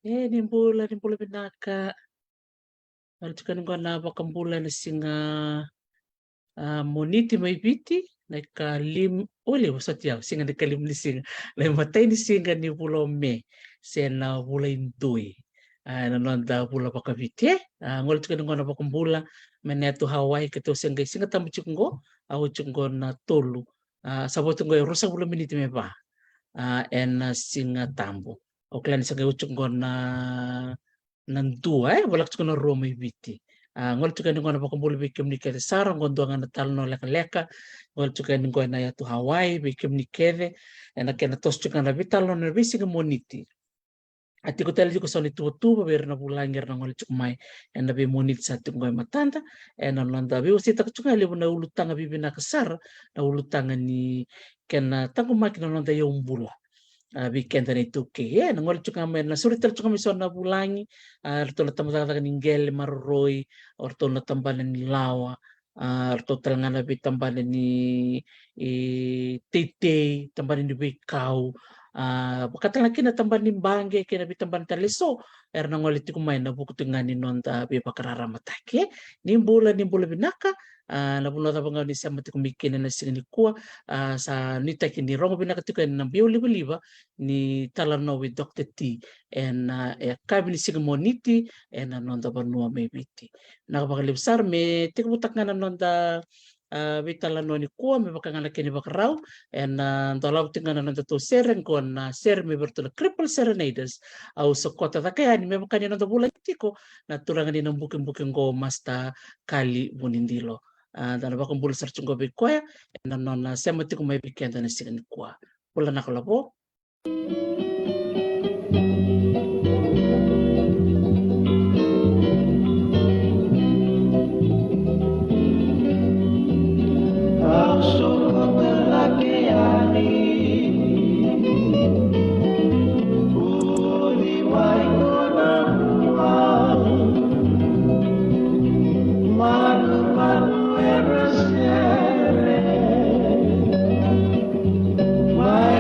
Nimbula binaka. Alitukan ko na bakambulan na singa moniti may biti. Nakalim uli wasat yaw singa nakalim ni singa. Lai matay ni singa ni pulo me. Sena pula intui. Nanonda pula pakabiti. Ngol tukan ko na bakambula. Menetu Hawaii ketu singa singa tamu chungo. Aku chungo na tolu. Sabot ko rusa pula miniti me ba. En singa tambo. Oklan singa chungo na nantua walak tukan na Roma biti. Ngol tukan ni ngona pakumbul bikim ni kede sarang gondongan na talno leka-leka. Ngol tukan ni ngona ya tu Hawaii bikim ni kede. Ena kena tos tukan na bitalo na bisi ke moniti. Ati ko tali ko soni tu ber na bulangir na ngol chukmai. Ena be monit sa tu ngoi matanda. Ena nanda be usita ko tukan libu na ulutanga bibi na kasar. Na ulutanga ni kena tangu makina nanda yung bula. Weekend na itu ke ya nangol chuka me na suri tel chuka mi sona bulangi to na tamba taka ningel marroi or to na tamba ni lawa or to ngana bi tamba ni tete tamba ni bekau pakata laki na tamba ni bange ke na bi tamba ni taliso nangol itu kumai na buku tengani nonta bi pakarara matake ni bola binaka na puno ta panga ni sama tu kumikin na sini kuwa sa ni taki ni rongo binaka tu kan na biu liba ni talano with Dr. T and kabi ni siga moniti and nonda banua me biti nakapakalibsar me tikbutak nga nonda talano ni kuwa me bakangana kini bakarau and ndolaw tingana nonda to seren ko na ser me bertula cripple serenaders au sa kota ta kaya ni me bakanya nonda bulan tiko na turangan ni ng buking go masta kali bunindilo dan bakang bul searching go be koya and non semati ko may bigyan na siga ni kuwa pula nakalabo. Why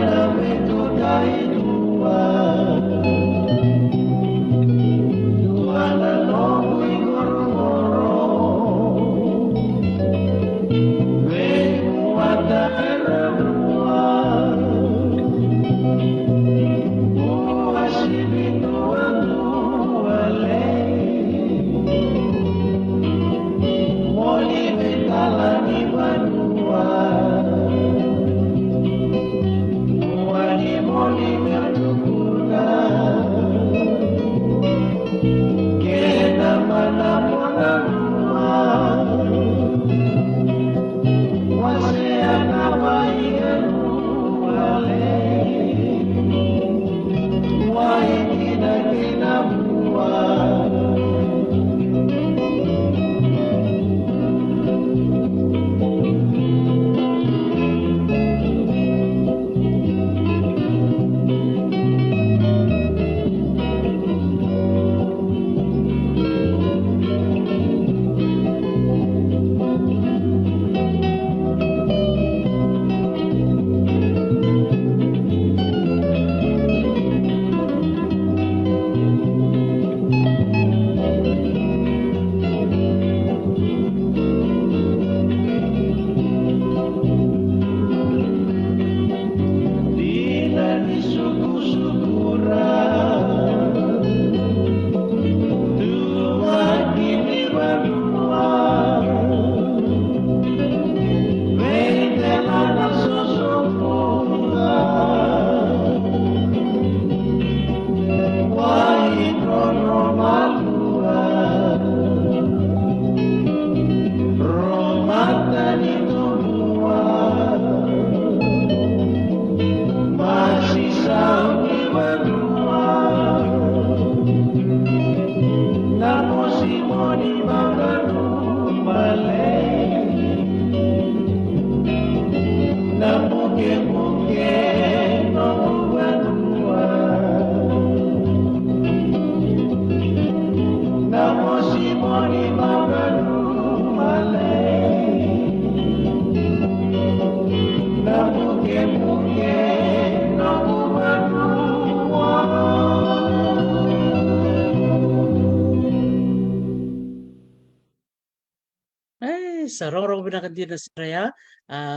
Sa rong-rong binakadina Sraya,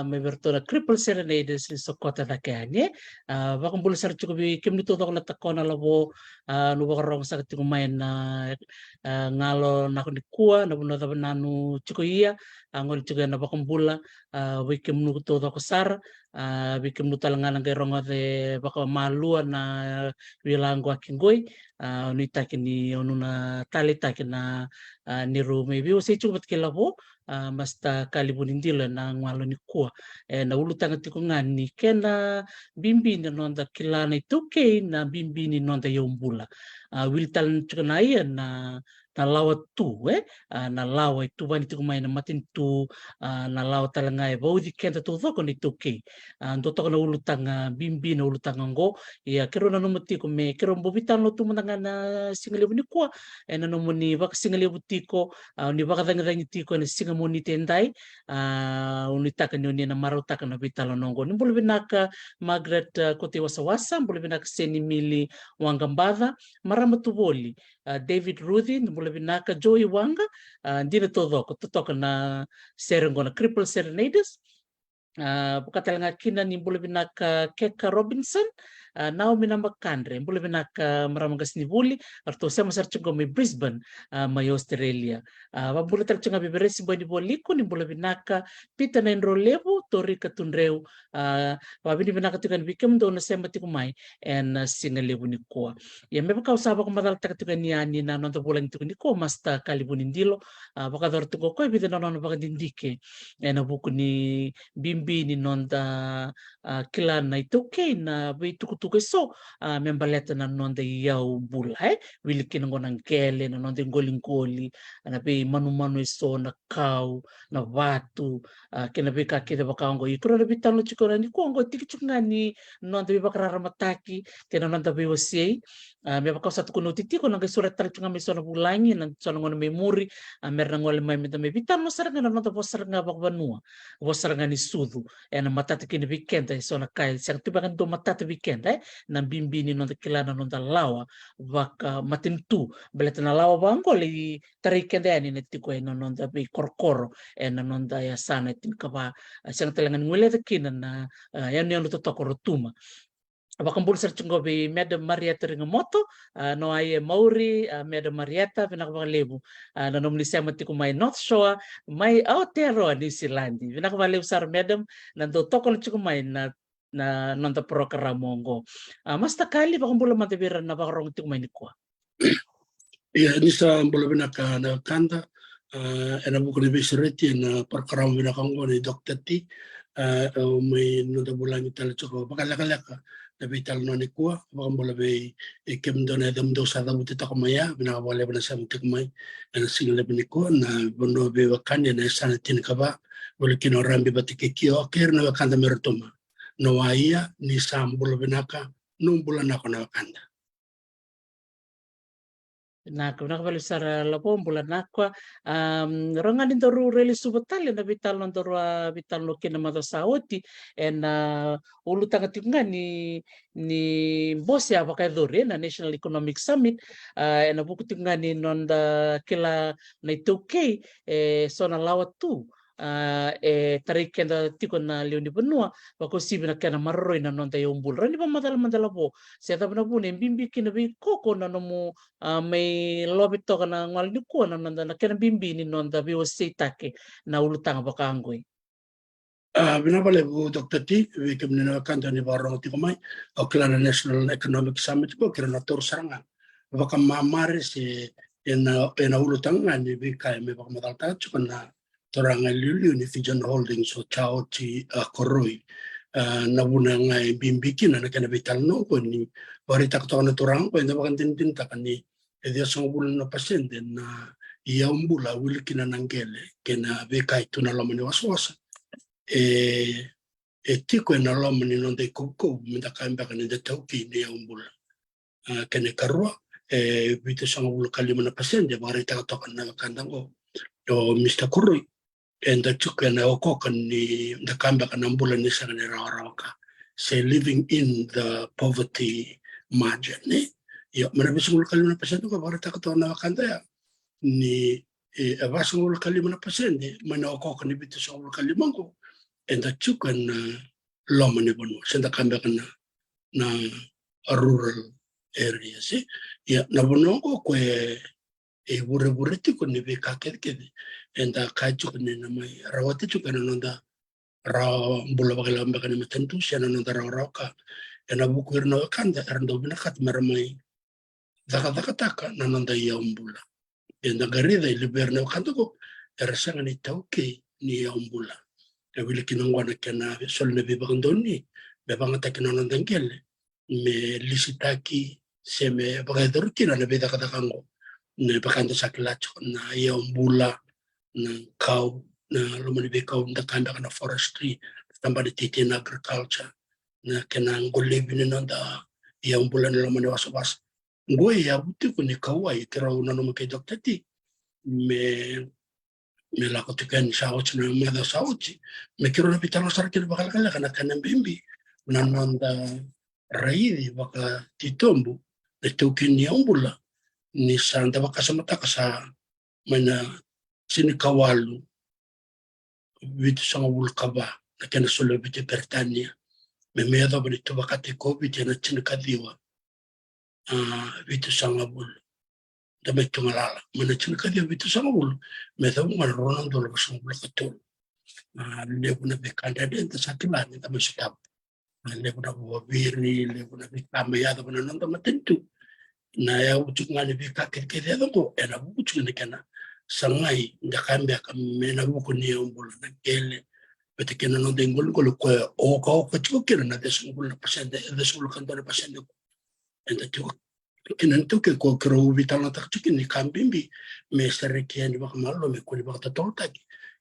may bertona Cripple Serenades in Sokota na kanya. Bakang bula sar cukup kim nito na tako na labo nuwa karong sa kumain na ngalo na ni kuwa na buno taban nanu cukup iya ngol juga na bakang bula wikim nuto ko sar wikim nuto langan kay ronga de baka malua na wilang ko akingoy nita kini onu na talita kina ni rume bi usi cukup kilabo masta kalibunindila na ngalo ni kuwa na ulu tanga tiko ngani kena bimbi na nonda kilana ituke na bimbi ni nonda yombula wiltal chukana iya na lawa tu na lawa itu bani tiko mai na matin tu na lawa talanga e baudi kenta tu thoko ni tuke ndo toko na ulu tanga bimbi na ulu tanga ngo ya kero na nomo tiko me kero mbobitan lo tu mananga na singalebu ni kuwa na nomo ni baka singalebu tiko ni baka dangi tiko na singa moni tendai unitaka ni na marutaka na vitalo nongo ni mbulu binaka Margaret kote wasa mbulu binaka Seni Mili Wangambadha marama tuboli David Ruthi mbulu binaka Joey Wanga ndina todoko tutoka na serengo na Cripple Serenades Pagkatalanga kina ni mbulu binaka Keka Robinson Naomi Namakandre mbulu binaka maramangas ni buli arto sama sarchungo may Brisbane may Australia wabula tarchunga biberesi boy ni boliko ni mbulu binaka pita na enrolevo tori katunreu wabini binaka tukan bikem do na sema tikumai en singalebu ni koa ya meba ka usaba ko madal takatukan ni ani na nonto bulan tukun ni ko masta kalibunin dilo baka dor tuko ko bida nono baka dindike en buku ni bimbi ni nonda kilan na ituke na tukutuke so membaleta na nonda yau bula wili kinango ng kele na nonda ngoli na be manu iso na kau na watu kina be kakita bakango ikro na bitano chikora ni kongo tikichunga ni nonda be bakarara mataki kina nonda be wasiei me bakau satu kuno titiko nang surat tarchunga me sona bulangi nang sona ngono memori merna ngole mai meta me bitano saranga na nonda posaranga bakbanua posaranga ni sudu na matata kini weekend sona kai sang tibakan do matata weekend na bimbini nonda kilana nonda lawa baka matintu beleta na lawa bango li tarikende ani netiko eno nonda be korkoro na nonda ya sana tin kaba sang telangan ngule kina na yan yan totoko rotuma Bakang bulsar chungo bi Madam Marietta Ringamoto no ay Mauri Madam Marietta pinakabalebu na nomli sama tiku may North Shore may Aotearoa New Zealand pinakabalebu sar Madam nando tokol chuko may na nonta programo mas takali bakang bula matabiran na bakarong tiku may nikwa ya ni sa bula binaka na kanda era buku ni bisireti na programo binakango ni Dr. T may nonta bulan itala chuko bakalaka na vital no ni kuwa bakang bola be kem do na dam do sa damu tita kamaya bina wala bana sa mutik mai na single be ni kuwa na bondo be wakanya na sana tin kaba bola kino rambi batike kio ker na wakanda mertoma no waya ni sam bola binaka nung bola na na wakanda na kunakabali sara lapom bulan nakwa rongan indoru reli subotali na vital nondoru vital no kina mata saoti en ulu tanga tinga ni bosi apa kay dore na National Economic Summit en buku tinga ni nonda kila na ituke so na lawat tu tarik kenda tiko na leoni benua bako sibi na kena marroi na nonta yombul rani pa madala po siya tabi na po na bimbi kina bi koko na nomo may lobit to ka na ngal ni ko na nonda na kena bimbi ni nonda bi wasi take na ulutang baka anggoy binabale bu Dr. T kem ni na kanta ni barong tiko mai o kila na National Economic Summit ko kira na tur saranga baka mamare si ena ulutang ni bi kaya me baka madalta chukan na toranga liu ni Fijan Holdings o chao ti koroi na buna ngai bimbiki na kena vital no ko ni barita ko na torang ko enda bakan tin takani edia song bulan na pasende na ia umbula wil kina nangele kena bekai tuna lomani waswasa tiko na lomani no de koko minta kamba kana de tauki ni umbula kena karwa bita song bula kalima na pasende barita ko na kandango o Mr. Koroi enda chuka na okokan ni nakamba ka ng bulan ni sa kaniraw ka say living in the poverty margin yo marami siguro kayo na pasyento ka para taka to na kanda ya ni Abasa ngul kalima na pasende mana oko kan bitu sa ngul kalima ko enda chukan na loma ni bono senda kamba kana na rural area si ya na bono ko bure bure ti ko ni be kaket ke enda ka chukan na mai rawati chukan na nda ra bula bagala mbaka ni matentu siya na nda raw ka ena buku na kanda arando binakat maramay daka taka na nanda yaumbula enda garida liberna kanto ko erasanga ni tauke ni yaumbula e wili kinangwana kana sol na bibagandoni bebanga takina nandangele me lisitaki seme bagadorkina na beda katakango na bakanda sakilacho na yaumbula na kau na lumani be kau na kanda kana forestry tamba di titin agriculture na kena ngolebi ni nanda yaumbula na lumani wasabas gue ya buti ko ni kawai kira una no kay dokter ti me la ko tikan sa o na mada sa o me kiro na pitalo sar kilo bakal kala kana kana bimbi nanonda raidi baka titombu de tukin ni umbula ni sanda baka sa mata sa mana sini kawalu vitu sa wulkaba na kana solo biti Britania me medo bonito baka te covid na chini kadiwa vitu sa ngabul da metto malala mana chini kadiwa vitu sa ngabul me da umar ronan dolo sa ngabul katul le kuna be kandade ta sakilani ta masitap le kuna wabiri le kuna be kamaya da kuna nanda matentu na ya utuk ngani be kakir kede da ko ena utuk ni kana sangai da kambe kam mena buku ni umbul na gele bete kena no dengol ko o ka chukira na desungul na pasende desungul kandana pasende enda tu kinan tu ke ko kro vital na takchukin ni kambimbi me sere kian ba kamalo me ko ba ta tolta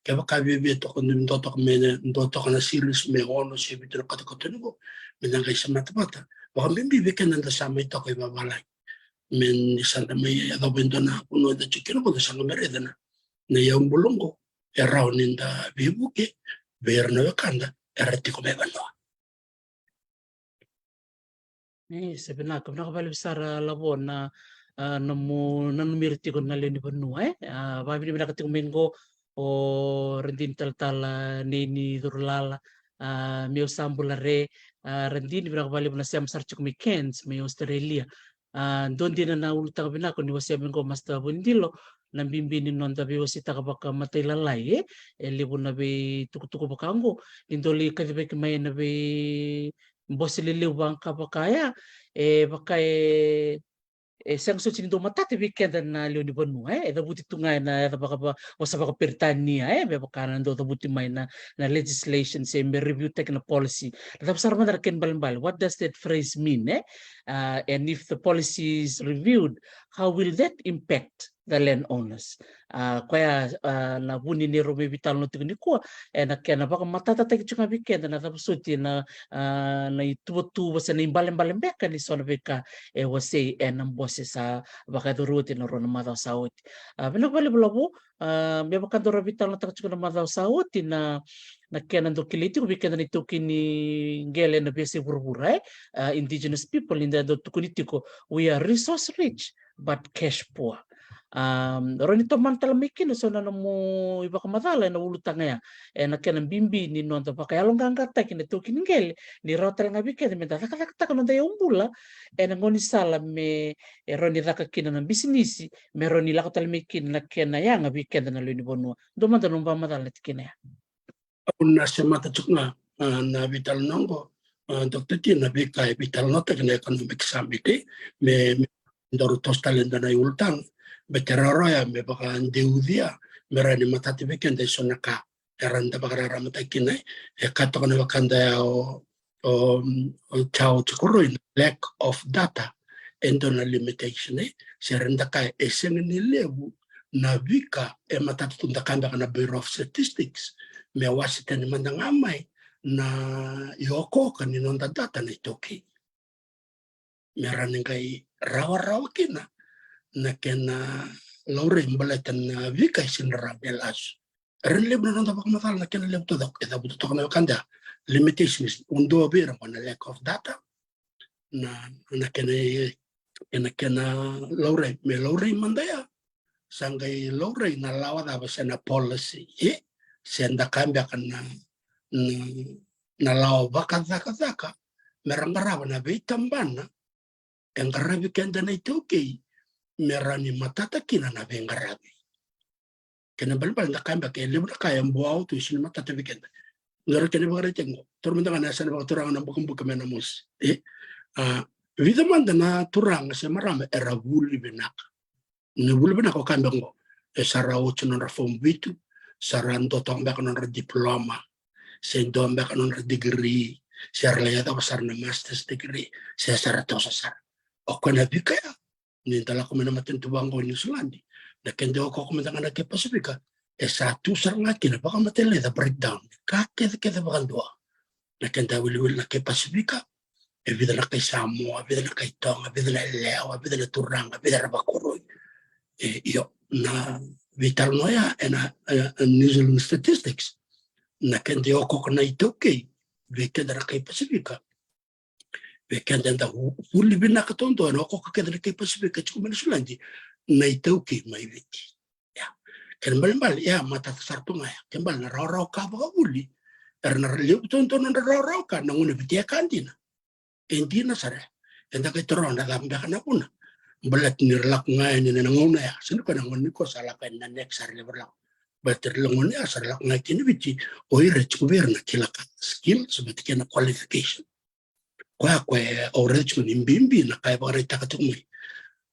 ke ba ka be to ko nim to me ndo to na serious me ono se vital ka ko tuno me na ga sama tapata ba kambimbi be kenan da sama to ko ba bala men sanda me ya do bendona uno da chukino ko da sanga meredana na ya umbulongo e rauninda bibuke berna kanda erti ko be banwa Sebenarnya kau balik besar labon na nemu nanumirti ko na leni benua babi ni mendapat minggu o rendin tal nini durlala mio sambulare rendin berapa balik na siam sarchuk mikens mio Australia don din na ulutang binako ni wasia minggu mas tabundilo nang bimbini non tabi wasita kapag matay lalay libo na be tukutuko bakango indoli kadibay kamay na be bos liliw bang kapakaya baka sang suci do mata te weekend na leo ni bonu da buti tungai na da baka wasa baka pertania be baka nando da buti mai na legislation say me review take na policy da besar man ken balbal what does that phrase mean and if the policy is reviewed how will that impact the landowners kaya na buni ni rome vital no tigni ko na kena baka matata take chunga weekend na da suti na itu basa na imbalem beka ni sona beka wase enam bose sa baka duruti na ron madaw saut binabali bulabo be baka duro vital na tak chunga madaw saut na kena do kiliti ko bika na ito kini gele na bese burbura indigenous people in the do tukuniti ko we are resource rich but cash poor ron ito mantal mikin so na mo iba kamatala na ulutang ya na kenang bimbi ni non ta pakayalong gangata kin to kiningel ni rota nga biket me ta tak no dayo umbula na ngoni sala me ron ni raka kin na bisnisi me ron ni lakotal mikin na kena ya nga biket na luni bonua do man ta no pamatala tikina ya una semata chukna na vital nongo dokter ti na bika vital nota kena economic summit me ndoro tostalenda na ultang beteroroya me baka ndeudia merani matati bekende sonaka eranda baka ramata kinai kato kana bakanda o chao chukuro lack of data and on limitation serenda kai esen ni lebu na vika matati tundakanda kana Bureau of Statistics me wasiten mandangamai na yoko kaninonda data na itoki merani kai rawa kina na kena laure mbalatan na vika sinra belas ren lebno non tabak matal na kena leb to dak eta buto kana kanda limitations undo bera wana lack of data na kena laure me laure mandaya sangai lore na lawa da basa na policy senda kambia kana na lawa baka zaka merangara na beitambana engarabi kenda na itoke merani matata kina na bengarabi kena balbal na kambia ke lebu kaya mbuau tu sini matata bikenda ngara kene bagare tengo tormenta kana sana baga turang na bukum bukum na mus vida manda na turang se marama era wuli benaka ne wuli benaka kambia ngo sara ocho non reform bitu sara ndo tomba non diploma se ndomba non degree sara la yata pasar na master's degree se sara tosa sara o kona bikaya ni tala ko mena maten tubango ni sulandi na kende ko ko mena na ke pasifika esa tu sara ngaki na baka matele da breakdown ka ke baka ndo na kende wili na ke pasifika e vida na kai Samoa vida na kai Tonga vida na Lewa vida na Turanga vida na Bakoroi io na vital noia ena New Zealand statistics na kende o ko na itoke ve kende na kai pasifika ve kende da huli bina ka tondo no ko kende na kai pasifika chu men sulandi na itoke mai viti ya ken bal ya mata sarpunga ya ken bal na ro ka ba huli na leu tondo na ro ka na ngune viti kandina endina sare enda kai toronda da mbaka kuna belat nirlak ngai ni na ngona ya sinu kana ngoni ko sala kan na next sar le berlak better ngoni asar lak ngai kini bici oire chuberna kilaka skill sebati kana qualification kwa orange ni mbimbi na kai bare takatumi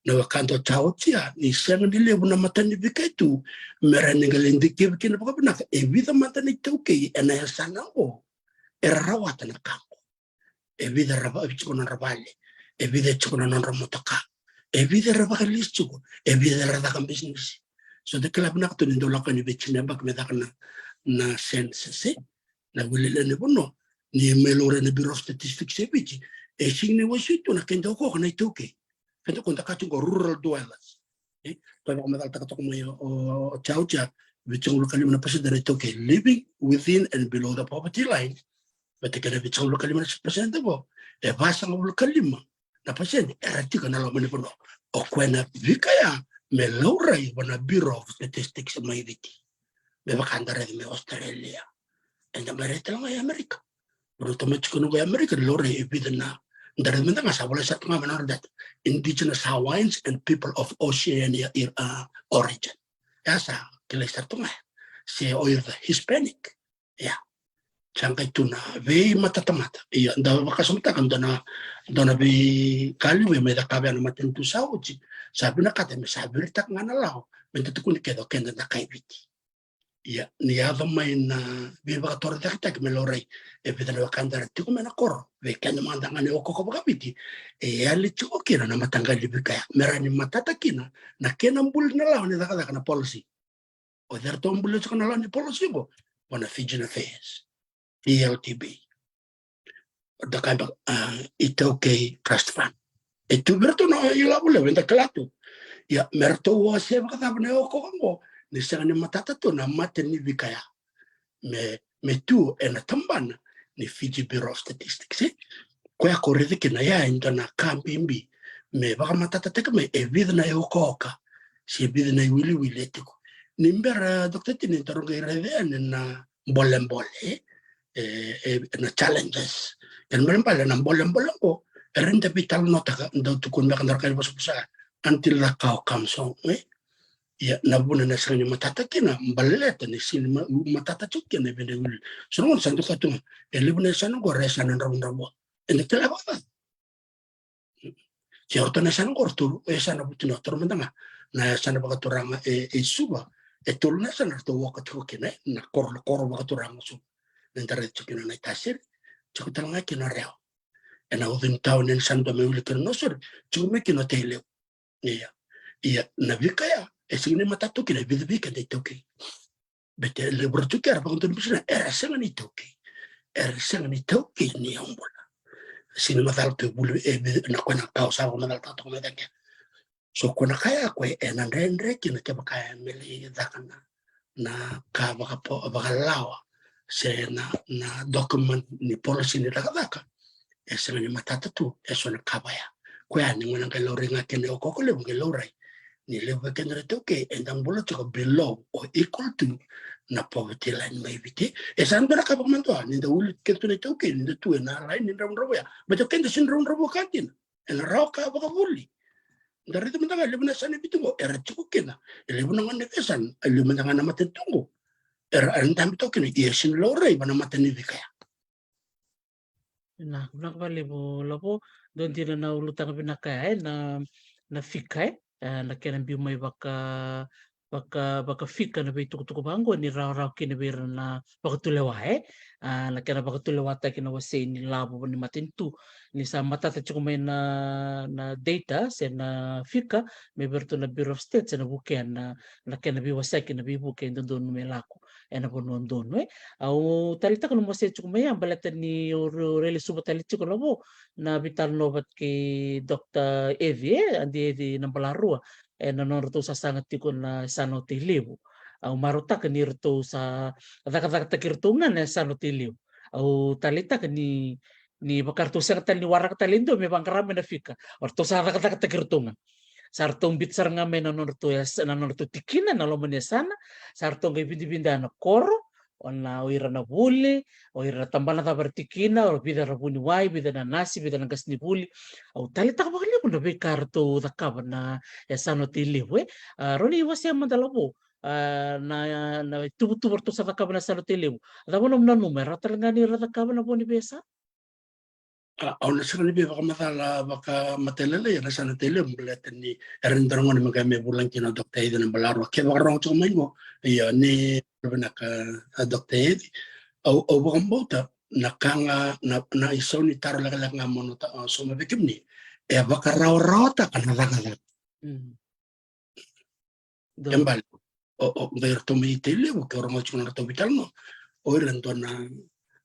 na wakanto tautia ni sema ni lebu na matani bikaitu merani ngalendi kibikina pakabina e vida matani tauke ena ya sanango era rawata na kango e vida raba bichikona rabale e vida chikona non ramotaka e vida raba kalistuko e vida raba kan business so de kala bina to ndo lakani bechina bak medakana na sense na wile ne bono ni melore ne biro statistics e bichi e sinne wasitu na kendo ko na ituke kendo konta katu go rural dwellers to ba medal takato mo o chaucha bichong lokali na pasi na ituke living within and below the poverty line but kana bichong lokali na presente bo e basa ng lokali na pasien erati kana lo mani bono o kwena vikaya me laurai wana Bureau of Statistics mai viti me bakandare me Australia and America ngai America automatic ngai America laurai evidena ndare menda ngasa boleh satu nga manar dat indigenous Hawaiians and people of Oceania origin asa kile satu nga si oir the Hispanic ya Sangkai tuna ve mata iya nda bakasumta kan dona be kali we meda kabe na matentu sauci sabi na kate me sabi tak ngana lao mentu kun kedo kenda na kai biti iya ni ava mai na be bakator tak melorei e beda na kandara tiku mena koro ve kenda manda ngane okoko bakabiti e ali chuko kina na matanga libi kaya merani matata kina na kena mbul na lao ni dakada na policy o der to mbul na lao ni policy go wana Fijian affairs ELTB the kind of itoke trust fund itu berarti no ila boleh benda kelatu ya merto wase kata bne oko kango ni sanga ni matata to na mate ni bikaya me tu ena tambana ni Fiji Bureau of Statistics ko ya korede kina ya indana kambimbi me baka matata teka me evida na yokoka si evida na wili etiko nimbera dokter tini tarunga irede na bolembole na challenges yan pala ng bolang ko renta vital nota daw tukun ba kandar kayo sa until the cow comes home ya nabuna na sa kanya matatakin na baleta ni sin matatatuk yan ebene so nung santo katung elibuna sa nung goresa ng ramo and talaga ba si orto na sa nung korto sa nabutino tormenta nga na sa nabakaturanga suba etul na sa nartuwa katukin na koro bakaturanga suba nentare chukina na tasir chukutanga kina reo ena udin taun en sando me ulikan nosor chume kina tele iya na vikaya esine matatu kina vidvika de toki bete le burtuki ara pakon bisna era senga ni toki ni ombola sine matal to bulu na kona kausa ko na tato me dake so kona kaya ko ena rendre kina ke bakaya meli dakana na ka bakalawa se na document ni policy ni dakadaka esa ni matata tu eso na kabaya ko ya ni ngana kalore ngake ne okoko le nge lorai ni level kendra toke endang bola to below or equal to na poverty line maybe te esan bera ka pagmanto ni da ulit ketu ni toke ni da tu na line ni ram roya bato kenda sin ram robo katin el roka baka buli dari itu mentang le bena sane bitungo era cukup kena le bena ngane kesan le mentang na matentungo era antam toke ni yesin lore bana mateni vikaya Nah, bilang kembali bu, lapo don tidak na ulutang pinakain na fikai, na kena bimay baka fika na bay tukutuku banggo ni raw kina bir na baka tulewae, na kena baka tulewata kina wase ni labo ni matintu ni sa mata ta may na data sa na fika may berto na Bureau of State sa na bukian na kena biwasa kina bibukian doon may lako, na po noon doon au talita kono mose chukumaya balata ni rele suba talita kono mo na vital novat ki Dr. Evi andi Evi nambalarua nanon to sa sangat tiko na sano tiliw au maruta ka nirto sa kata kirtungan na sano tiliw au talita ka ni bakarto sa kata ni warak talindo may bangkarami na fika or to sa kata kirtungan sartong bitsar nga may nanorto tikina na lomanya sana sartong kay bindi-binda na koro o na oira na buli o ira tambana ta bertikina o bida rabuni wai bida na nasi bida na gas ni buli o talita ka bakali mo na be karto takaba na sano tili we roni wasi mandalabo na tubu-tubu to sa takaba na sano tili ada mo na numero talaga ni takaba na po ni besa Auna sekali baka matala baka matelele ya sana tele melihat ni erindrong ni magame bulan kina dokter itu na balaro ke baka rong cuma mo ya ni benak dokter itu au baka mbota nakanga na iso ni taro laka ngamono ta so mabekim ni ya baka raw ta kana laka do embal o ver to mi tele o ke orang cuma to vital no o irentona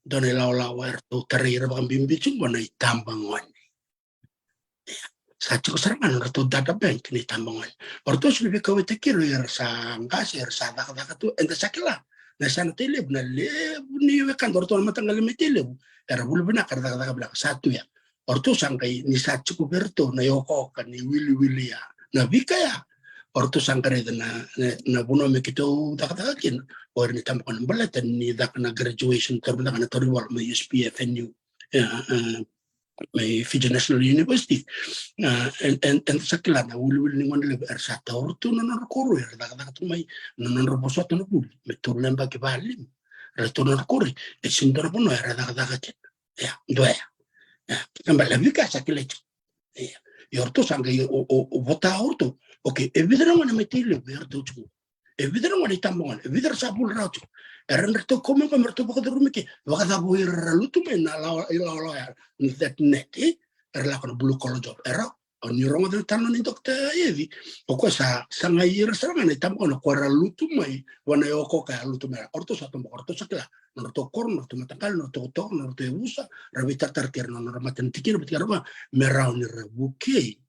dona lawa erto karir baka bimbicing wana itambangon sa chico sarangan orto data bank ni tambangan orto sulubi kawe tekiro sa ngas sa daka tu enta sakila na sana tele na le ni wekan orto matangal me tele era bulu bina kar daka bla satu ya orto sangkai ni sa chico berto na yoko kan ni wili ya na bika ya orto sangkare na buno me kito daka kin or ni tambangan balatan ni daka na graduation terbang na toriwal me USPF NU may Fiji National University and sakila na wuli ni ngone le ersata orto no koro ya daga may no roboso to no bul me turlen ba ke balim retorno kori e sindoro bono era daga ya doya ya kamba la vika sakile ya yorto sanga o vota orto okay e vidro ngone metile verto chu e vidro ngone tambongan e vidro sabul racho eran reto come merto boko de rumike waka da boir lutu me na la ya that net era la kono bulu kolo job era on rongo del tanno ni dokter evi o cosa sanga ir saranga ne tambongan ko ra lutu mai wana yo ko ka lutu me orto sa tombo orto sakla no to korno to matakal no to no to usa rabita tarker no matan tikir bitar ma merau ni rebuke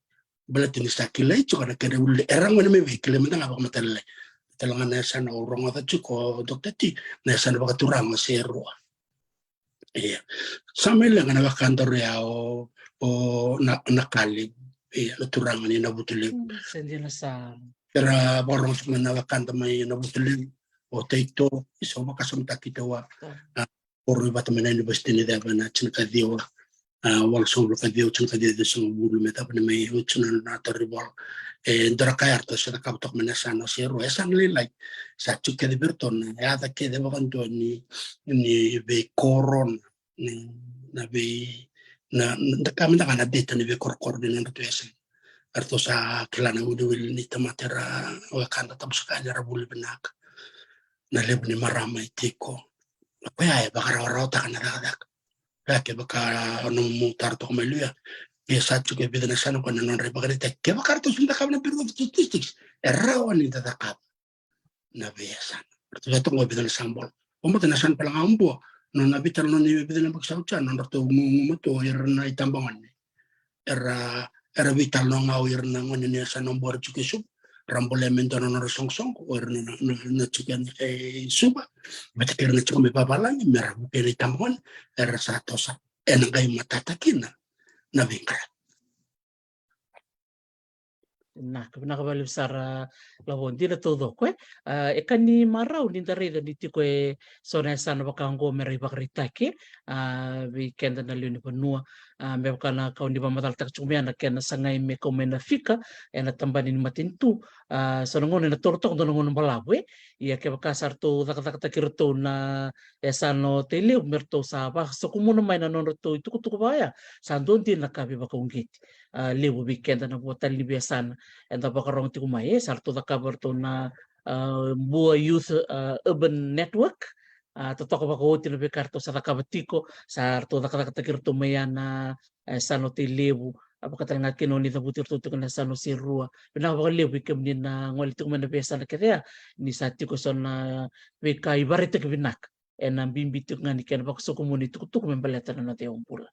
belatini sakila itu kana kere ulle erang mana me vekile mena ngapa matelle telanga na sana urong ata chuko dokter ti na sana baka turang serua iya samela ngana kantor ya o nakali iya turang ni na butuli sendi na sa kera borong semana kantor mai na butuli o teito iso baka somta kita wa por bata mena university ni da bana chinka diwa wal solo ka dio chunka dio de sung bulu meta pa may utsunan na terrible ndara kaya to sa kaptok mena sana sero esan lilay sa chuka de berton ya da ke de bakanto ni be koron ni na be na kami na kana data ni be korkor din na to esan arto sa kilana udul ni tamatera o kanda tapos ka jara bulu benak na leb ni marama itiko kaya bakara ta kana dadak ke baka no mutar to meluya ke satu ke bidana sana ko non re bagari te ke bakar to sunda kabna bureau of statistics errawan ni dadakap na besan to to ngo bidana sambol omo tana san pala ambo no na bitar no ni bidana baksa ucha no to ngumu to irna itambangan era vital no ngau irna ngone ni sana bor chuke sub rambole mento no song or na chuken suba bete kirna chume babalang mera buke itambangan era satu sa enangay matatakina na bingkra. Nah, kabali sara lawon dina todo kwe ekani marau ni tarida di tikwe sona sana bakango meri bakritake weekend na liuni panua me kana kau di pamatal tak chumia na kena sangai me komena fika ena tambani ni matintu sona ngone na tortok do ngone balabwe ia ke bakasar to tak kirto na esano tele merto sa ba so kumuno mai na non to itu kutu baya sandon din na kabi bakongiti lewu weekend na botal ni biasana enta pakarong ti kumae sarto ta kabar to na Bua Youth Urban Network totok pa ko tino karto sa kabatiko sarto ta katakir to mayana sano ti lebu apa kata nga kino ni tabutir to na sano si rua pina ba lebu kem ni na ngol ti kumana pesa na kaya ni sati ko son na weka ibarete ke binak enam bimbituk ngani ken ba so komuniti kutuk membaleta na te ompula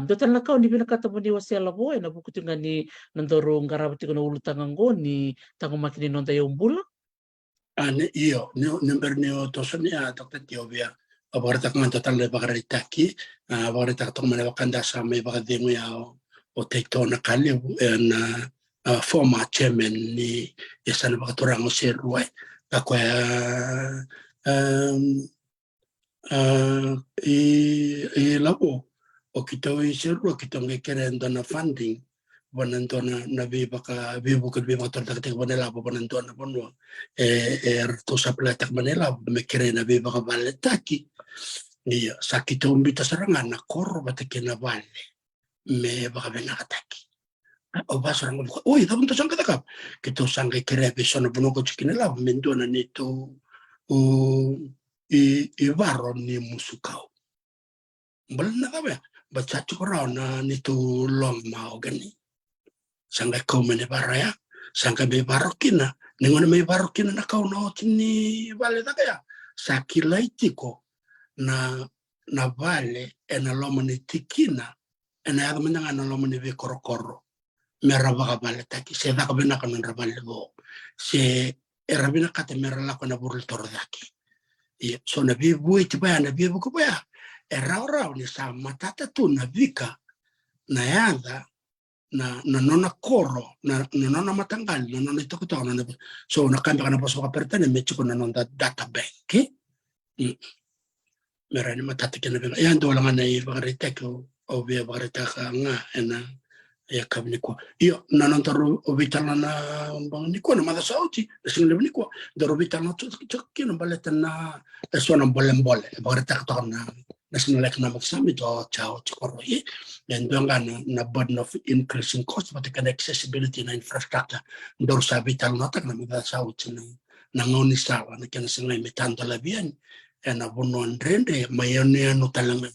total na kau ni binakata mo ni wasela boy na buku tinga ni nandoro ngarabati ko na ulutangan go ni tango makini nonta yung bula. Io, number neo tosoni Dr. Tiovia, aborta kung total na bakaritaki, aborta kung mga wakanda sa may bakadengo yao o tekto na kalyo na former chairman ni isa na bakaturango si Ruay. Ako labo o kito si Ruay kito ngay kerendo na funding banantona na biba ka bibu ka biba torta ka Manila banantona ponwa to sa platak Manila me kere na biba ka baletaki ni sakito umbita sarangan na korro batake na vale me baka benakataki o basarang mo oy tapon to sang katakap kito sang kay kere beso na buno ko chikinela mendo na nito i varo ni musukao balan na kabe bachacho ko raw na nito long mao gani sangka kau mene baraya sangka be barokina ningon me barokina na kau no tini vale ta kaya sakila itiko na vale ena lomani tikina ena ya menanga na lomani be korokoro mera baka vale taki se da kabena kan rabale go se erabina kate mera la kona burul torodaki so na bi bui tiba na bi buku ya era ni sa matata tu na vika na yanda na nona koro na nona matanggal na nona ito ko na so nakamba ka na pasok aperta na mechi ko na nona data bank merani matata kina bela yan do lang na ibagarita ko o biya bagarita ka nga ena ya kabni ko iyo na nona taro obital na bang ni ko na mada sauti na single ni ko do obital na chok kina baletan na so na bolembole bagarita ka na National Economic Summit o chao chikoro and na burden of increasing cost but can accessibility na infrastructure ndor sa vital na tak na mga sa utin na ngoni sawa na kena singay metando labian na bunon rende mayone ano talangan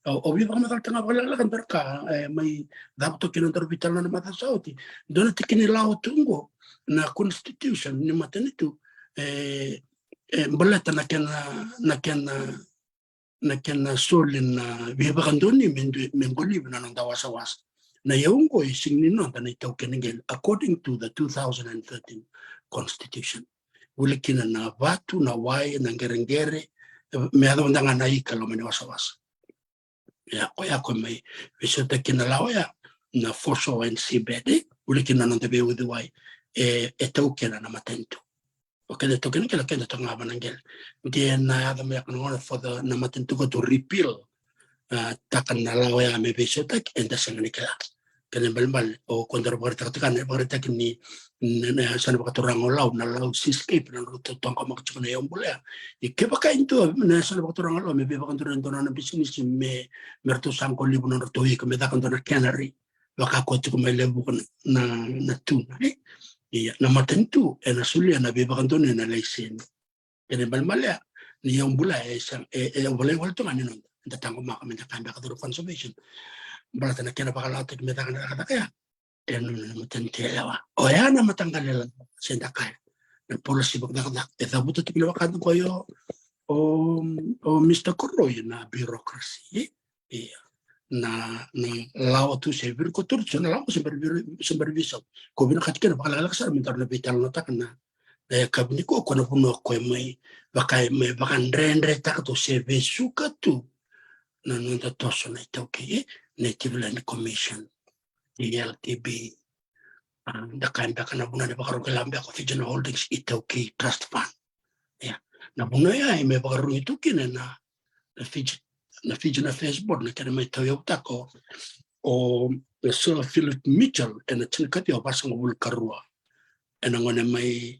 o bi ba matal tanga wala kan berka may dapat kinontor vital na mata sa uti doon tikinilaw tungo na constitution ni matanitu balata na kena solin na bibakandoni mengoli na nang dawas-awas na yung ko ising nino na itaw kinigil according to the 2013 constitution wala kina na batu na wai na gerengere me ada nga na ikalo man was-awas ya ko may visita kinalaw ya na foso and sibede wala kina nang tabi with the wai itaw kina na matento okay, the token kila kenda to nga banangel. Then ada may kanong for the namatin to go to repeal takan na lawa ya may beso tak enda sa nikala. Kaya balbal o kondor barita ni sana bakaturang law na law seascape na ruto tong kamakcho na yung bula. Ike baka into na sana bakaturang law may bakanturan to na business me merto sangko libo na ruto hi kami dakan to na canary. Baka ko to may lebu na tuna. Iya, na matentu na sulia na bibakanto na laysin. Kaya balmalya niya ang bula wala wala to ngayon ndatang kami na kanda ka conservation. Balata na kaya napakalatot meta ka na kaya. Kaya matentelawa. O yan na matanggal lang sendakal. Na policy bagdadak. Ito buto tipilawakan ko yo o Mr. Koroy na bureaucracy. Iya. Na lawa tu servir ko tur na lawa supervisor ko binakatika na bakalala sa mentar na vital na tak na kabini ko na puno ko may bakan rendre tak to service suka tu na nunda toso na ito kay native land commission LTB Dakaimbe kana buna ni bakaru kelambe ako Fijian Holdings Itoki Trust Fund. Ya, na buna ya ime bakaru itu kine na Fijian Affairs Board na kena may tayo tako o Sir Philip Mitchell na chinkati o pasang ul karua. Na ngone may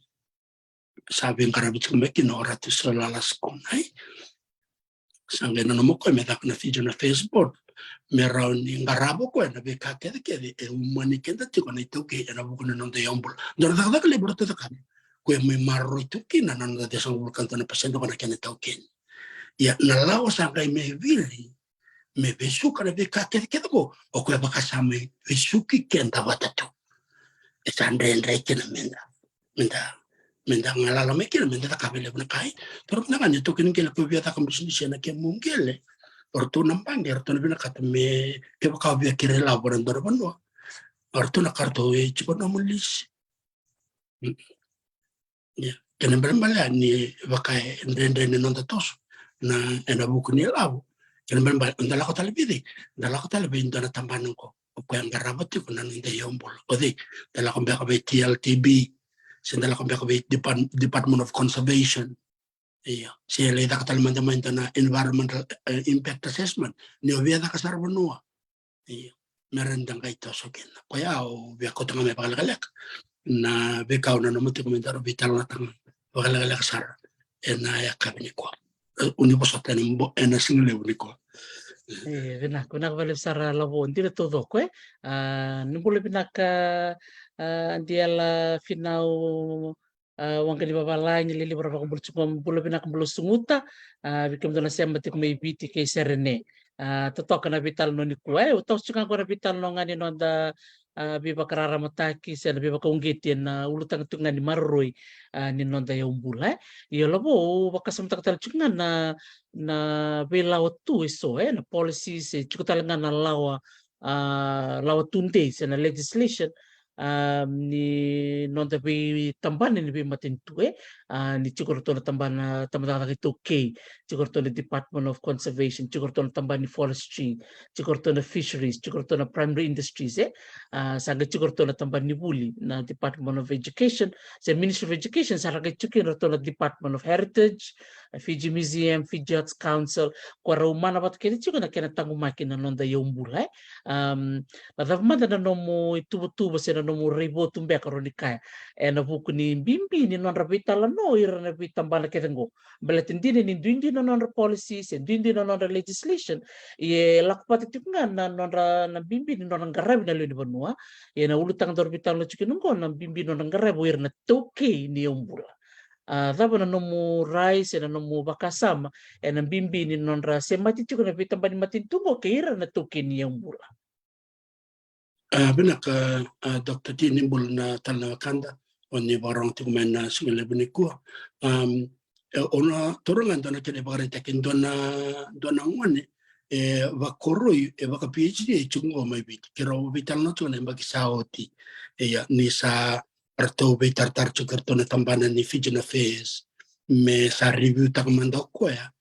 sabi ang karabit kong mekin na oratu sa lalas ko ay sangge na namo ko medak na Fijian Affairs Board. Meron yung garabo ko na beka kede umani kenda tiko na ito na buko na nonde yombol. Dora taka libro to taka. Ko may maro ito na nanda desang bulkan na pasendo ko na kena taukin. Ya nalawa sangkay may vili me besuka na beka kede ko o ko baka samay besuki kenda watato. Esande ndreke na menda ngalala me kina menda takabele na kai. Pero na kanya to kinin ko biya ta bisnis na ke mungele. Orto nampang orto na binakat me ke baka biya kire laboran dor banwa. Orto na karto e chipo na mulis. Ya, kena berembala ni baka ndende nonda tos na ena buku ni labo. Kena berembala ndala ko talibidi. Ndala ko talibidi ndana tambanan ko. Ko yang garabat ko nan inde yombol. Odi dala ko baka be TLTB. Sendala ko baka be Department of Conservation. Iya, siya leda katalman naman na environmental impact assessment. Ni obya da kasar banua. Iya, meron dang kay tosokin. Kaya o biya ko tanga may pakalgalak na bekaw na namuti komentar vital na tang pakalgalak sar. Na ya kabini ko. Uni po sa tanim bo na single uni ko. Vinak valeu sara lavo ndira todo ko numbule binak andiala finau wangka di babalanya lili berapa kumpul cukup bulu binak bulu sunguta bikin dona siam batik may biti kay serene totok na vital no ni kuai utok suka ko na vital no ngani no da biba karara mataki sa biba kaunggit yan ulutang tung ngani marroy ni no da yung bula iyo labo baka samtak tal cunga na belaw tu iso na policies cukup talaga na lawa tunde sa na legislation ni non tapi tamban ni bi matintu ni cukur to tamban tamban itu K cukur to Department of Conservation cukur to tamban ni forestry cukur to fisheries cukur to primary industries saga cukur to tamban ni buli na Department of Education sa Ministry of Education sarga cukur to Department of Heritage Fiji Museum Fiji Arts Council kwara umana bat kene cukur na kena tangu makin na non da yombula nadavmanda na nomo itubo sa nomo ribo tumbe karonika na buku ni bimbi ni non rabita la no ira na bitambala ketengo balatindini ni duindi na non policies and duindi na non legislation ye lakpati tipunga na non na bimbi ni non ngarabi na luni banua ye na ulutang dorbita lo chikinungo na bimbi non ngarabi ira na toke ni umbula Dabo na nomo rice na nomo bakasama na bimbi ni non ra semati chiko na bitambani matintungo ke ira na toke ni umbula Benak Dr. T nimbul na talakanda o ni barang tikumen na singile buniku. Ona torangan dona kene bagare takin dona ngone vakoroi vaka PhD chungo mai bit. Kira vital no tuna bagi saoti. Ya ni sa arto vitar tar chukerto na tambana ni Fijian Affairs. Me sa review takamando ko ya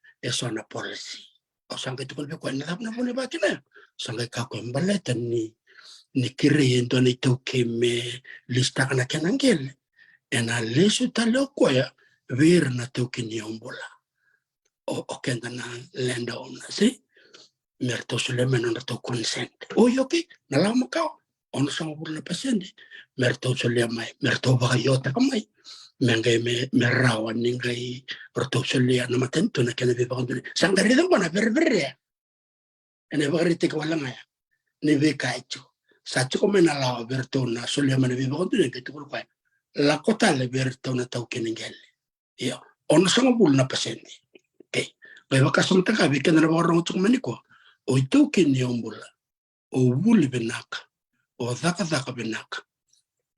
na policy. O sangkay tukul be ko na tap na pune bakina. Sangkay ka ko mbaletan ni kiri ento ni toke me lista kana kenangel ena lesu talo koya ver na toke ni ombola o kenda na lenda ona si merto suleme na to consent o yoki na lama ka ono sama burna pasende merto sulema merto ba yota kamay mengay me rawan ningay merto sulya na matento na kena be bakanduli sangari do na berber ene bagarite ko wala ngaya ni be kaicho Sacho come na la bertona solia mane vivo con tu che tu qua la kota le bertona tau keningelle io ono sono bul na pasendi okay beba kasum ta ka biken na borong tuk maniko o itu ken yombula o bul benaka o daka benaka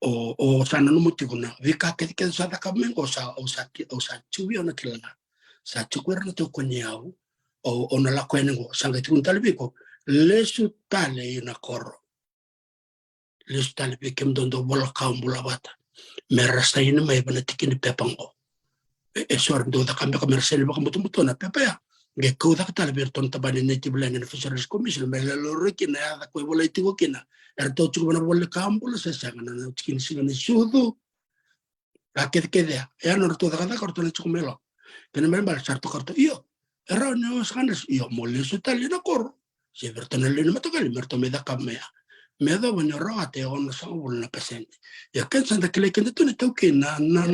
o sana no mutiguna vika ke sa daka mengo sa chubi ona kilana sa chukwer na to konyau o ona la kwengo sanga tukun talbiko lesu tale na koro Listal bikim dondo bola kaum bola bata. Merasa ini mai bana tikini pepango. Esor do da kambe kamersel baka mutu na pepa ya. Gekau tak tala bir ton tabani Native Land and Fisheries Commission mele loro kina ya ko bola itigo kina erto chuko na bola kambula sa sanga na chikin singa ni sudu raket kede ya no to da karto na chuko melo kena men bal sarto karto iyo era no skandas iyo molle su tali na kor se vertana le na matakali merto me da kamya me da banya roate on sa bola na pesente ya ken sanda kile ken to ni tokina na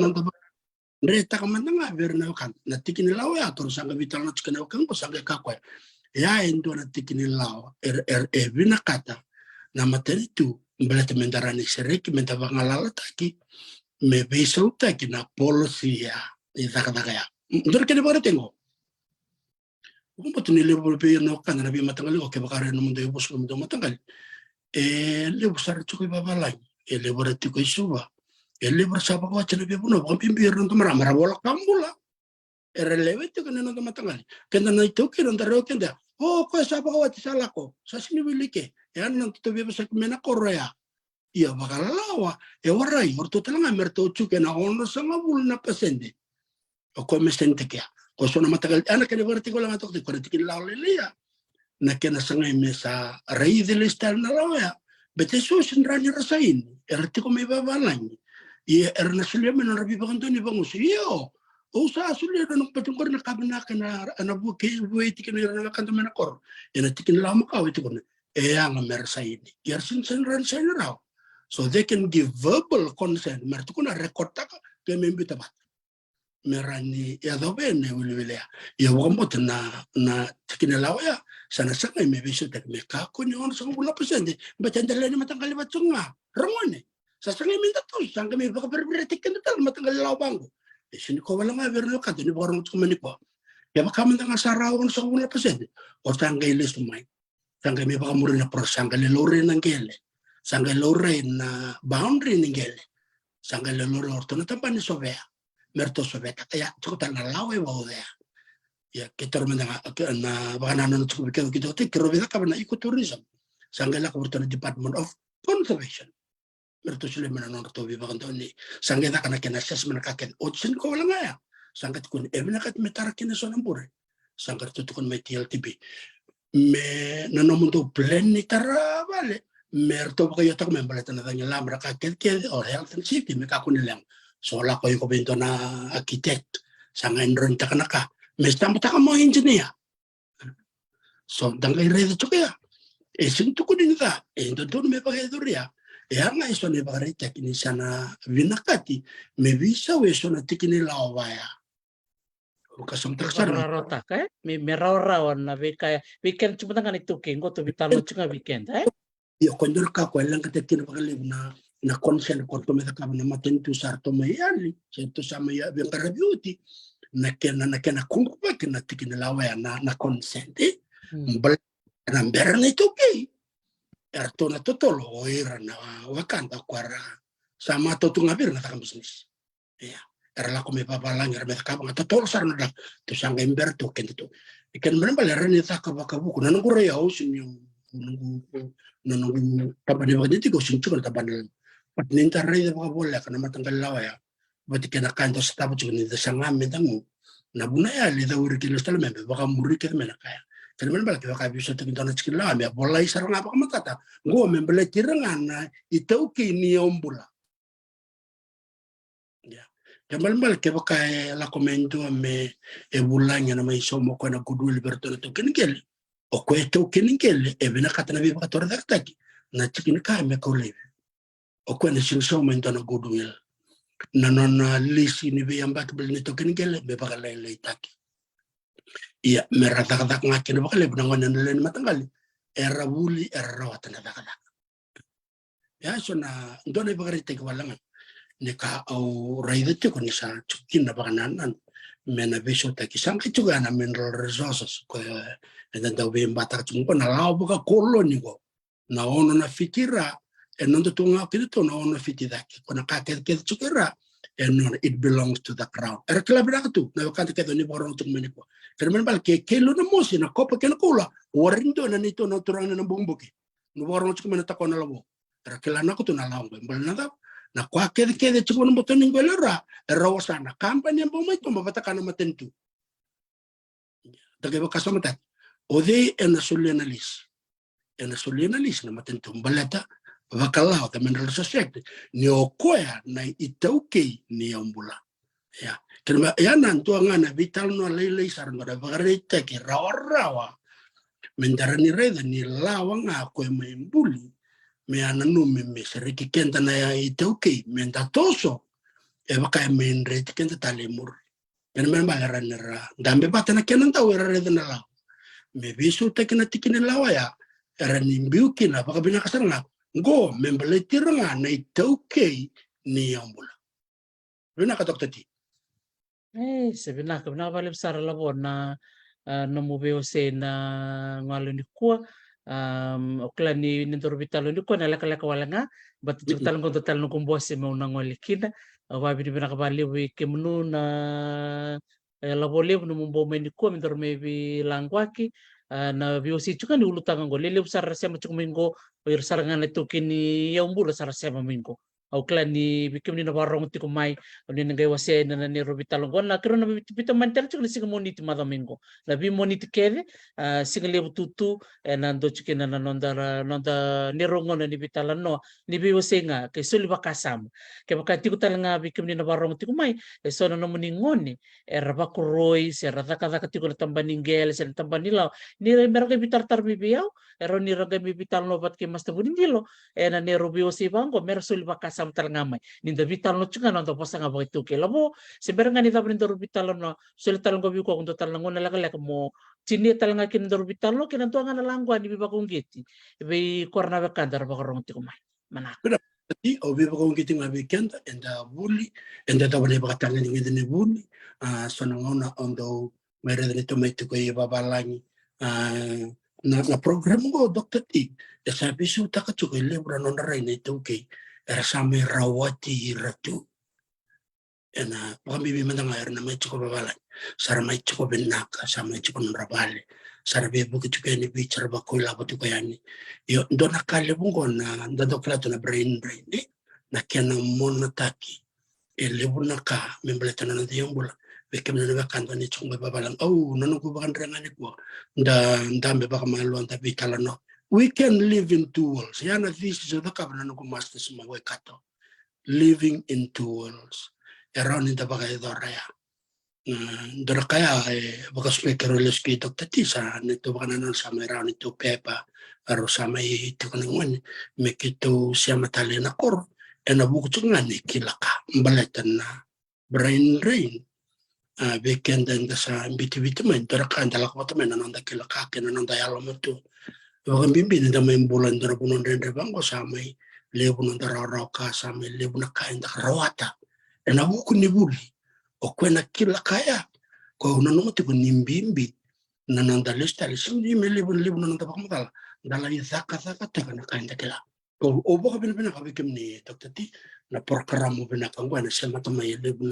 Reta kamandanga verna kan na tikini lawa ya to sanga vital na tikina kan ko sanga kakwa ya endo na tikini lawa vina kata na matenitu mbelete mendarani sereki mentaba ngalala taki me beso taki na policy ya itaka ya ndur kene bare tengo kumpo tunile bolpe no kan na bi matangali ko ke bakare no mundo yobus no mundo matangali le busar chuko babalai le bare tiko isuba ele bersama ko chene be buno ko pimpir no mara mara bola kambula relevante kan no matangali kenda na itu kira ndaro kenda ko sa ko wati salako sa sini bilike yan no to be sa mena korea iya bakal lawa warai orto talanga merto chuke na ono sanga bul na pasende o ko mesente kya ko sona matagal ana kene verti ko la matok ko tikin law lelia na kena sanga mesa rei de listal na lawa bete so sin rani rasain erti ko me babalani iya erna sulia men rabi bakanto ni bangus iyo usa sulia no patungkor na kabna kana ana buke buiti kana na kanto men kor ena tikin lama ka itu kon ang mersa ini yersin sen ran sen raw so they can give verbal consent mertu kuna record taka ke membi tabat merani ya do bene wilwilea ya wamot na tikin lawa ya sana sanga me bisu tek me ka ko ni on so bula pesende batendele ni matangkali batsunga rongone sasang minta tuh sangka mi baka berberetikan total matanggal labango sini ko wala nga verno ka ni borong ko maniko ya baka man nga sarawan sa wala pasende o sangka ilis tumay sangka mi baka muri na pro sangka lore ng gele sangka lore na boundary ng gele sangka lore orto na tampan ni sobea merto sobea kaya chukutan na lawe wa ya ya kita man nga na baka nanon ko bigyan kito kiro bida ka na ecotourism sangka la ko Department of Conservation merto sila menanong to bi bakan to ni sangga kana kena assessment ka ken otsen ko wala nga ya sangga kun evna kat metar ken so nambure sangga to kun may TLTB me nanomon to plan ni tara vale merto ko yotak me balatan na tanya lamra ka ken or health and safety me ka kun lang so la ko ko bento na architect sangga ndron ta kana ka me stampa ta mo engineer so dangay redo to kaya sinto ko din ka endo to me pa ya nga iso ne bagarita kini sana vinakati me visa weso na tikini lawaya kasam taksar Rarota ka mi merarawan na weekend cuma tangan itu kengo to bitalo cunga weekend yo kondor ka ko lang katekin bagalib na consent ko to me ka na matentu sarto mayali sento sama ya ben beauty na kena kungu pa kena tikini lawaya na consent mbal na berna ito okay erto na totolo oira na wakanda kwara sama to tunga bir na takam bisnis ya era la come papalang era meta kaba totolo sarno da to sanga imberto kento ikan men balera ni takaba kabu kuna ngure ya usin yung nungu tabani bagiti ko sinchu na tabani patninta rei da bola kana matanggal lawa ya bati kana kanto sa tabu ni da sanga mentangu na bunaya li da uri kilo stala membe baka muri ke mena kaya Kaliman balik kita bisa tinggal tanah cikin lah, ya boleh sarang apa kamu kata, gua membeli kirangan itu kini ombula, ya. Kaliman balik kita pakai la komento ame bulanya nama iso mo kena goodwill bertolak kini gel, oke itu kini gel, bina kata nabi pakai torda lagi, na cikin kaya me koleh, oke na sinso mo itu na goodwill, na list ini be yang bat beli itu kini gel, be pakai lelai taki. Iya, merata-kata ngakin bakal benangan yang lain matanggali. Era wuli, era rawat na kata. Ya, so na doon ay bagarite ko walangan. Nika au raida ti ko ni sa chukin na bakanan. Mena biso ta kisang kituga na mineral resources ko dan daw be batak chumpo na lao baka koloni ko. Na ono na fikira non to tunga kito na ono fitida ko na kaket chukira. And it belongs to the crown. Era kelabra tu, na wakati keto ni borong tung meniko. Kerman bal ke kelo na mosi na kopa ken kula, warindo na nito na turang na bumbuki. No borong tung menata ko na labo. Era kelana ko tu na lawo bal na daw. Na kwa kede chuko na boto ning belera, era wasana kampanya bomay to mabata kana matentu. Daga kasamatat. Ode ena sulianalis. Ena sulianalis na matentum balata vakalau ta mineral society ni okoya na itauke ni ambula. Ya. Kenapa ya nantu angana vital no lele sarang da bagarita ki rawa mendarani reda ni lawang ako membuli me ananu me seriki kenta na ya itauke menta toso e baka men reti kenta talemur. Men bagaran ra dambe batana kenan tahu era reda na law. Me bisu tekina tikina lawa ya era nimbiu kina baka bina kasaranga go membeletiranga na itauke ni ambula. Bina ka dokter ti. Sebenarnya bali besar labor na namo beose na ngalo ni kuwa okla ni nindor bitalo ni kuwa nalaka wala nga bat total ng total ng kumbose mo nang walikina wabi ni binakabali wi kemnu na labole no mumbo ni kuwa mindor maybe langwaki na biosi chuka ni ulutang ngo lele besar sema chukumingo ir sarangan itu kini ya umbula sar sema mingo okla ni bikim ni nabarong ti kumai ni ngai wase na ni robitalo gon na kero na bita mantel chuk ni moniti madamingo na bi moniti kede single tutu na ndo chuke na nonda ni rongo na ni bitala no ni bi wase nga ke suli bakasam ke bakati ko talanga bikim ni nabarong ti kumai so na no ngoni raba kuroi se rata kata ti ko tambaningel se tambanila ni merga bitar tar bibiao ero ni raga bibital no bat ke masta budindilo na ni robio si bango mer suli bakasam talngamay ninda vital no chunga no topa nga bakit ke labo sebenarnya ni tapin do vital no suli talong gobi ko kung total ngo nalaka mo chini talanga kin do vital no kin tuanga na langwa ni biba kong giti be korna be kandar ba korong ti kumay manak Jadi obi ba kong kiting weekend enda bully enda tabale ba katanga ni ngene bully so na ngona ondo mere de tomato ko iba balangi na program go dokter ti sa bisu takatu ko lebra non rai na ito okay era same rawati ratu ena pambibi mandang air na may chuko babalay sara may chuko benaka sa may chuko rabale sara bebo ki chuko ni bichar ba ko labo to kayani yo do nakalibong ko na dadokla to na brain na kena monataki e lebu na ka membeleta na yung bula bekem na nakanto ni chuko babalang nanu ko bakan rangani ko ndambe baka maluan ta bitala no. We can live in two worlds. Yan at least is the kabanan ko master sa mga kato. Living in two worlds. Around in the bagay doraya. Dorakaya baka speaker ulit kay Dr. Tisa nito baka nanon sa may round ito pepa aro sa may ito kanang may kito siya matali na kor nabukot nga ni kilaka mbaletan na brain drain. Weekend and sa biti-biti man dorakan dalak mo tamen nanon da kilaka nanon da yalo mo to. Wakan bimbing na may bulan na punon rin bangko sa may lebu ng dararaw ka sa may lebu na kain da karawata. E nawukun ni buli. O kwe na kila kaya. Ko nanong tipo nimbimbi. Nanandalis talis. Hindi may lebu na nang tapak matala. Dala izaka taka na kain da kila. O baka pinakabikim ni Dr. T. Na porkara mo pinakangwa na siya matamay lebu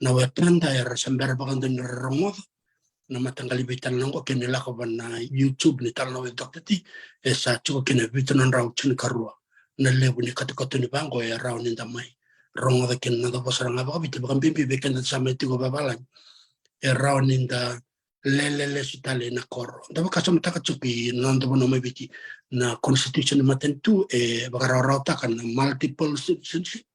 na wetanda ya rasambera baka doon nararangod. Na matanggal ibitan lang ko kinila ko ba na YouTube ni tala na Dr. T sa chuko kinabitan ng raw chun karua na lebu ni katukato ni bangko raw ni damay rongo da kin na tapos nga baka biti baka bimbibikan na sa may tigo babalan raw ni da lelele sutale na koro da baka sa matakatsuki nando mo na may biti na constitution ni matentu baka raw takan na multiple citizenship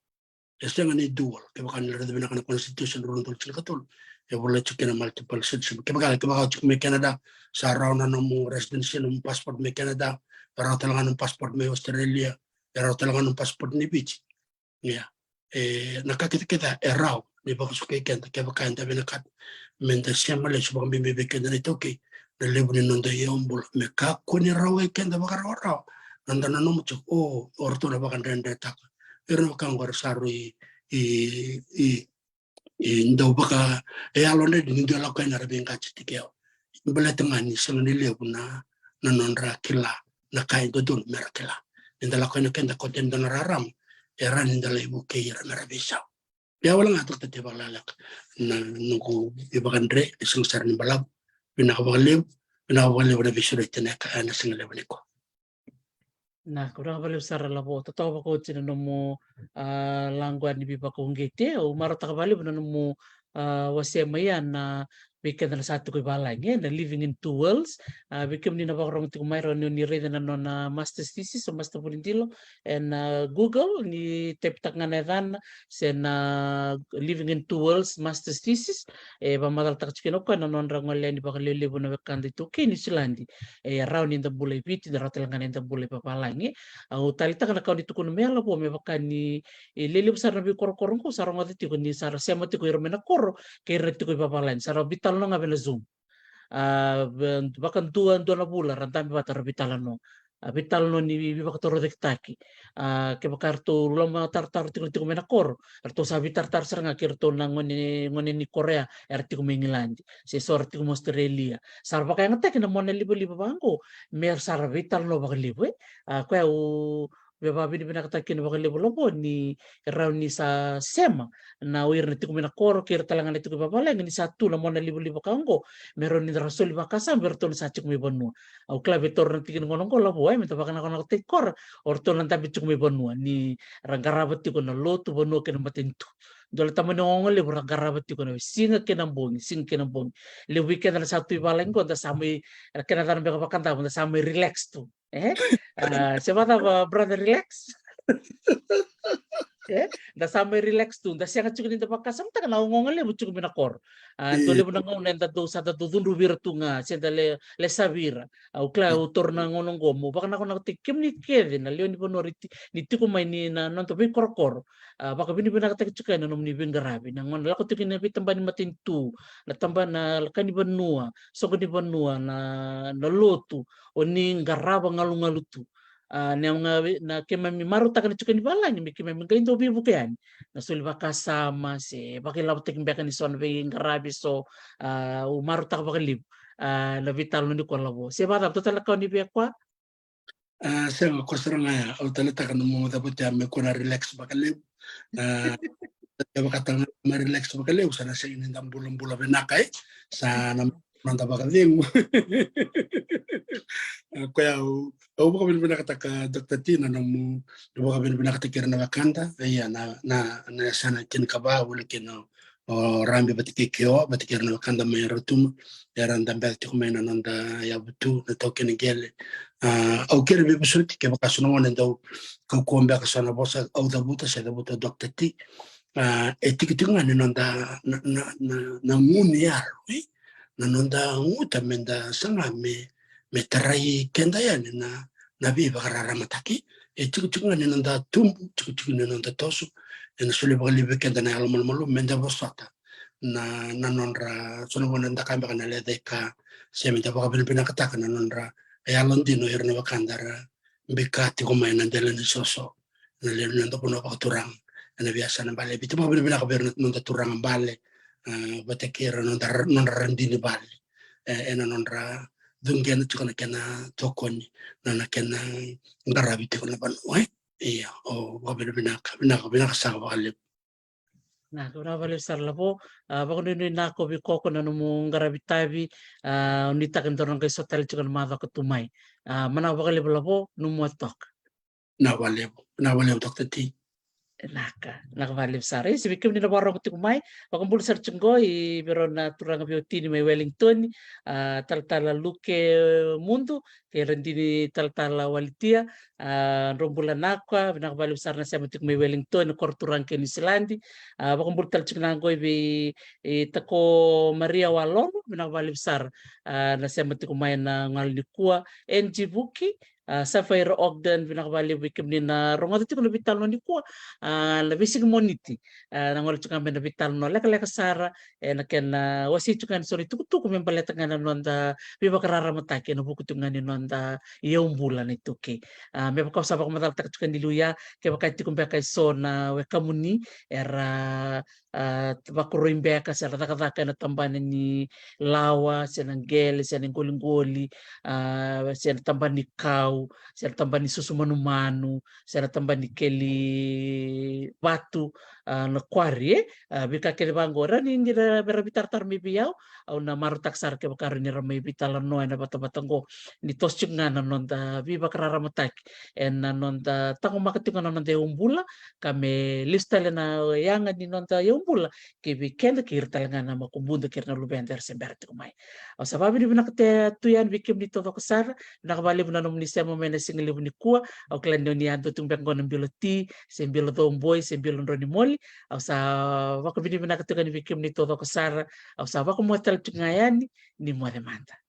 nga ni dual kaya baka nilarabi na ka na constitution rundol sila katol wala chukin na multiple citizenship. Kaya baka chuk may Canada sa araw na ng residency ng passport may Canada, araw talaga ng passport may Australia, araw talaga ng passport ni Beach. Yeah. Nakakita araw, di ba kusukay kaya baka hindi nakat menda siya mali so baka bibigyan na nito okay. Nalibo ni nanda yung bula. May kakuni raw ay kaya baka raw. Nanda na nung chuk orto na baka rende tak. Pero kang warsaro daw baka alon na din hindi lang kayo narabing kachitikyaw. Balatang ni sa niliw na nanonra kila na kain doon mera kila. Hindi lang kayo na kenda koten na nararam. Eran hindi lang ibu kaya merabisaw. Kaya wala nga ito tatibang lalak na nung ibakan re isang sar ni balab. Pinakabaliw na visualite na kaan na singalaw ni ko. Na kurang baliw sara labo totoo ba ko tinanong mo langwan ni biba kong gete o marata ka baliw na mo wasema yan na weekend na satu ko balangnya na living in two worlds bikim ni na bakrong ti kumay ron ni reda na non na master's thesis so master pulintilo and Google ni teptak nga nedan sen living in two worlds master's thesis pamatal tak chikino ko na non rangol ni bakalilibo na wakandi to kini silandi around in the bulay piti na ratel nga in the bulay papalangi talita kana kau dito kuno mela po me bakani lilib sa nabi korong ko sarong ati ko ni sara sema ti ko irmena koro kay retti ko papalan sara bital no nga bela zoom bakan tuan na bula rantami batar bitalan no bital no ni bibak toro dektaki ke bakarto lama tartar ti ko mena koro arto sabi tartar saranga kirto na ngone ni Korea arti ko mengilandi se sorti ko Australia sar bakay ngatek na mo na libo bangko mer sar bital no bakalibo ko beba bini pinakatakin bakal libo ni raw ni sa sema na uir na tikumina koro kira talangan itu babaleng ni satu na mona libo kanggo meron ni rasul bakasa berton sa cikumi bonua au klabetor na tikin ngonong ko labo ay minta bakana kono tekor orto nan tabi cikumi bonua ni rangarabat ti kono lotu bonua ken matentu dole taman ngongol libo rangarabat ti kono singa kenambongi sing kenambongi le weekend na satu baleng ko da samay kenatan beka bakanta da samay relax tu siapa tahu brother relax da samay relax tu da siya nga chukin da pakasam ta na ngongol le buchuk binakor dole mo nang unen da do sa da dundu virtu nga siya da le sabira au kla autor na ngonong go mo baka na ko nagtikim ni Kevin na leon ni ponoriti ni tiko may ni na non to korkor baka bini binakatak chukan no ni bingarabi na ngon la ko tikin na bitamba ni matintu na tamba na kani banua so ko ni banua na lotu oni garaba ngalungalutu na kemami maru takan chukan bala ni kemami gaindo bibu kyan na sulba kasama se bakilaw taking bekan ni son be garabi so maru tak bakalib na vital ni ko labo se bata total ka ni be kwa Saya ko saranga au talita kan mo da buta me ko na relax bakalib bakatang ma relax bakalib sana sa inindang bulan-bulan benakai sa nanda bakalim kaya au baka bin binakataka Dr. Tina na mo baka bin binakatikira na wakanda iya na sana kin kaba wala kin o rambi batikikyo batikira na wakanda may rutum yaran dambel ti kumena nanda ya butu na token gele au kere bi busuti ke baka suno wala daw ko kombe ka sana bosa au da buta sa da buta Dr. T etikitunga ni nanda na muni yaro na nonda nguta menda sanga me tarai kenda ya na bi bakarara mataki chukuchunga ni nonda tumbu chukuchunga ni nonda tosu na suli bakali kenda na almal malu menda bosata na nonra sono nonda kamba kana le deka se menda bakabin pinakataka na nonra ayalon dino irne bakandara bikati kumain nandela ni soso na le nonda puno bakaturang na biasa na bale bitu bakabin pinakaber nonda turang bale batekera non randini bali non ra dungen tukana kena tokoni na kena ngarabi tukana ban iya o wabel binaka sa wale na kuna vale sarla po bako ni nako bi koko na numu garabitabi unita kan torong kay sotel chukan mada katumay mana bakali po numu tok na wale Dr. T naka sari si bikim ni nabarang ko kumay pakumbul sar chunggo pero na turang bioti ni may Wellington taltala luke mundo kay rendi ni taltala walitia rombulan nakwa binakabalib sar na siya matik may Wellington korturang kay ni Silandi pakumbul tal chungango bi tako Maria Walong binakabalib sar na siya matik kumay na ngal ni kuwa NG Buki Sapphire Ogden binakabalib bikim ni na rongot iti ko nabital no ni kuwa labisig moniti nangol chukan ben nabital no leka sara naken wasi chukan sorry tukutu kung baleta nga na nonda biba karara matake no bukutu nga ni nonda iyong bulan ito ke may baka usap ako mataltak chukan diluya kaya baka iti kung baka iso na wekamuni era bakuroin beka sa ratakataka na tambanan ni lawa siya ng gel siya ng guling-guli siya tamban ni kau siya tamban ni susumanumanu siya tamban ni keli batu na kwari bika kele bangora ni ngira berabitar tar mi biau au na maru taksar ke bakar ni ramai bitala no na bata-batango ni tos ngana non da biba karara matak en non da tango makatinga non da umbula kame lista lena yanga ni non da umbula ke bi kende kirta ngana makumbunda kirna lubender semberti kumai au sababu ni binakate tuyan bikim ni todo kasar nakabali buna nom ni semo mena singili ni kua au klendo ni anto tumbek ngona bilo ti sembilo tomboy sembilo roni moli au sa wako bini binakate kan bikim ni todo kasar au sa wako motel tungayani ni mo demanda